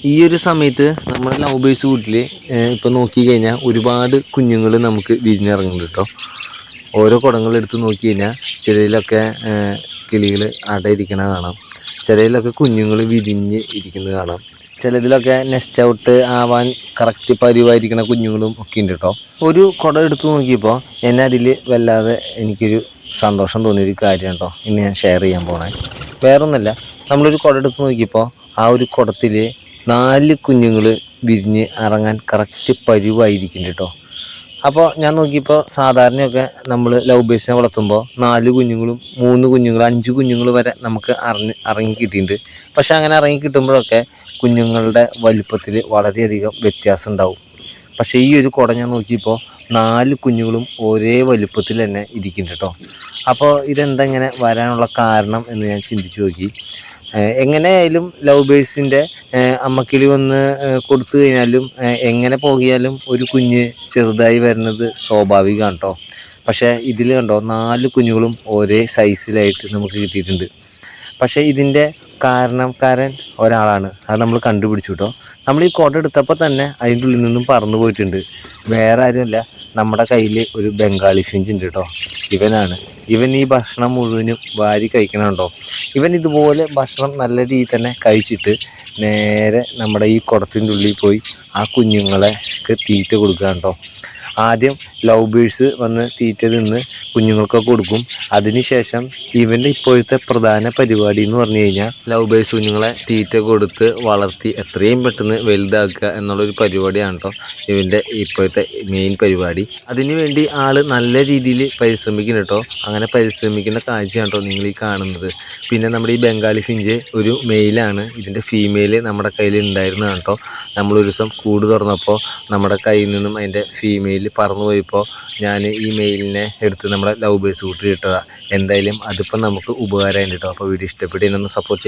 ഈ ഒരു സമയത്ത് നമ്മുടെ ലവ് ബേഴ്സ് കൂട്ടിൽ ഇപ്പോൾ നോക്കി കഴിഞ്ഞാൽ ഒരുപാട് കുഞ്ഞുങ്ങൾ നമുക്ക് വിരിഞ്ഞിറങ്ങുന്നുണ്ട് കേട്ടോ. ഓരോ കുടങ്ങളെടുത്ത് നോക്കി കഴിഞ്ഞാൽ ചിലതിലൊക്കെ കിളികൾ അടയിരിക്കണ കാണാം, ചിലതിലൊക്കെ കുഞ്ഞുങ്ങൾ വിരിഞ്ഞ് ഇരിക്കുന്നത് കാണാം, ചിലതിലൊക്കെ നെസ്റ്റ് ഔട്ട് ആവാൻ കറക്റ്റ് പരുവായിരിക്കണ കുഞ്ഞുങ്ങളും ഒക്കെ ഉണ്ട് കേട്ടോ. ഒരു കുടം എടുത്ത് നോക്കിയപ്പോൾ എന്നെ അതിൽ വല്ലാതെ എനിക്കൊരു സന്തോഷം തോന്നിയൊരു കാര്യമാണ് കേട്ടോ ഇന്ന് ഞാൻ ഷെയർ ചെയ്യാൻ പോണേ. വേറൊന്നുമല്ല, നമ്മളൊരു കുടം എടുത്ത് നോക്കിയപ്പോൾ ആ ഒരു കുടത്തിൽ 4 കുഞ്ഞുങ്ങൾ വിരിഞ്ഞ് ഇറങ്ങാൻ കറക്റ്റ് പരുവായിരിക്കുന്നുണ്ട് കേട്ടോ. അപ്പോൾ ഞാൻ നോക്കിയപ്പോൾ സാധാരണയൊക്കെ നമ്മൾ ലവ് ബേഴ്സിനെ വളർത്തുമ്പോൾ 4 കുഞ്ഞുങ്ങളും 3 കുഞ്ഞുങ്ങളും 5 കുഞ്ഞുങ്ങൾ വരെ നമുക്ക് ഇറങ്ങി കിട്ടിയിട്ടുണ്ട്. പക്ഷെ അങ്ങനെ ഇറങ്ങി കിട്ടുമ്പോഴൊക്കെ കുഞ്ഞുങ്ങളുടെ വലിപ്പത്തിൽ വളരെയധികം വ്യത്യാസം ഉണ്ടാവും. പക്ഷേ ഈ ഒരു കുട ഞാൻ നോക്കിയപ്പോൾ 4 കുഞ്ഞുങ്ങളും ഒരേ വലിപ്പത്തിൽ തന്നെ ഇരിക്കുന്നുണ്ട് കേട്ടോ. അപ്പോൾ ഇതെന്താ ഇങ്ങനെ വരാനുള്ള കാരണം എന്ന് ഞാൻ ചിന്തിച്ചു നോക്കി. എങ്ങനെയായാലും ലവ് ബേഴ്സിൻ്റെ അമ്മക്കിളി വന്ന് കൊടുത്തു കഴിഞ്ഞാലും എങ്ങനെ പോകിയാലും ഒരു കുഞ്ഞ് ചെറുതായി വരുന്നത് സ്വാഭാവികമാണ് കേട്ടോ. പക്ഷേ ഇതിൽ കണ്ടോ 4 കുഞ്ഞുങ്ങളും ഒരേ സൈസിലായിട്ട് നമുക്ക് കിട്ടിയിട്ടുണ്ട്. പക്ഷേ ഇതിൻ്റെ കാരണക്കാരൻ ഒരാളാണ്, അത് നമ്മൾ കണ്ടുപിടിച്ചു കേട്ടോ. നമ്മൾ ഈ കുട എടുത്തപ്പോൾ തന്നെ അതിൻ്റെ ഉള്ളിൽ നിന്നും പറന്നു പോയിട്ടുണ്ട്. വേറെ ആരുമല്ല, നമ്മുടെ കയ്യിൽ ഒരു ബംഗാളി ഫിഞ്ച് ഉണ്ട് കേട്ടോ. ഇവൻ ഈ ഭക്ഷണം മുഴുവനും വാരി കഴിക്കണുണ്ടോ. ഇവൻ ഇതുപോലെ ഭക്ഷണം നല്ല രീതിയിൽ തന്നെ കഴിച്ചിട്ട് നേരെ നമ്മുടെ ഈ കുടത്തിൻ്റെ ഉള്ളിൽ പോയി ആ കുഞ്ഞുങ്ങളെ തീറ്റ കൊടുക്കുക കേട്ടോ. ആദ്യം ലവ് ബേഴ്സ് വന്ന് തീറ്റ തിന്ന് കുഞ്ഞുങ്ങൾക്കൊക്കെ കൊടുക്കും. അതിനുശേഷം ഇവൻ്റെ ഇപ്പോഴത്തെ പ്രധാന പരിപാടി എന്ന് പറഞ്ഞു കഴിഞ്ഞാൽ ലവ് ബേഴ്സ് കുഞ്ഞുങ്ങളെ തീറ്റ കൊടുത്ത് വളർത്തി എത്രയും പെട്ടെന്ന് വലുതാക്കുക എന്നുള്ളൊരു പരിപാടിയാണ് കേട്ടോ ഇവൻ്റെ ഇപ്പോഴത്തെ മെയിൻ പരിപാടി. അതിനുവേണ്ടി ആൾ നല്ല രീതിയിൽ പരിശ്രമിക്കുന്നു കേട്ടോ. അങ്ങനെ പരിശ്രമിക്കുന്ന കാഴ്ചയാണ് കേട്ടോ നിങ്ങൾ ഈ കാണുന്നത്. പിന്നെ നമ്മുടെ ഈ ബംഗാളി ഫിഞ്ച് ഒരു മെയിലാണ്, ഇതിൻ്റെ ഫീമെയിൽ നമ്മുടെ കയ്യിൽ ഉണ്ടായിരുന്നതാണ് കേട്ടോ. നമ്മളൊരു ദിവസം കൂട് തുറന്നപ്പോൾ നമ്മുടെ കയ്യിൽ നിന്നും അതിൻ്റെ ഫീമെയിൽ പറന്നു പോയപ്പോൾ ഞാൻ ഈ മെയിലിനെ എടുത്ത് നമ്മുടെ ലവ് ബേഴ്സ് കൂട്ടിൽ ഇട്ടതാണ്. എന്തായാലും അതിപ്പോൾ നമുക്ക് ഉപകാരമായിട്ട് കേട്ടോ. അപ്പോൾ വീഡിയോ ഇഷ്ടപ്പെട്ട് എന്നെ ഒന്ന് സപ്പോർട്ട് ചെയ്യാം.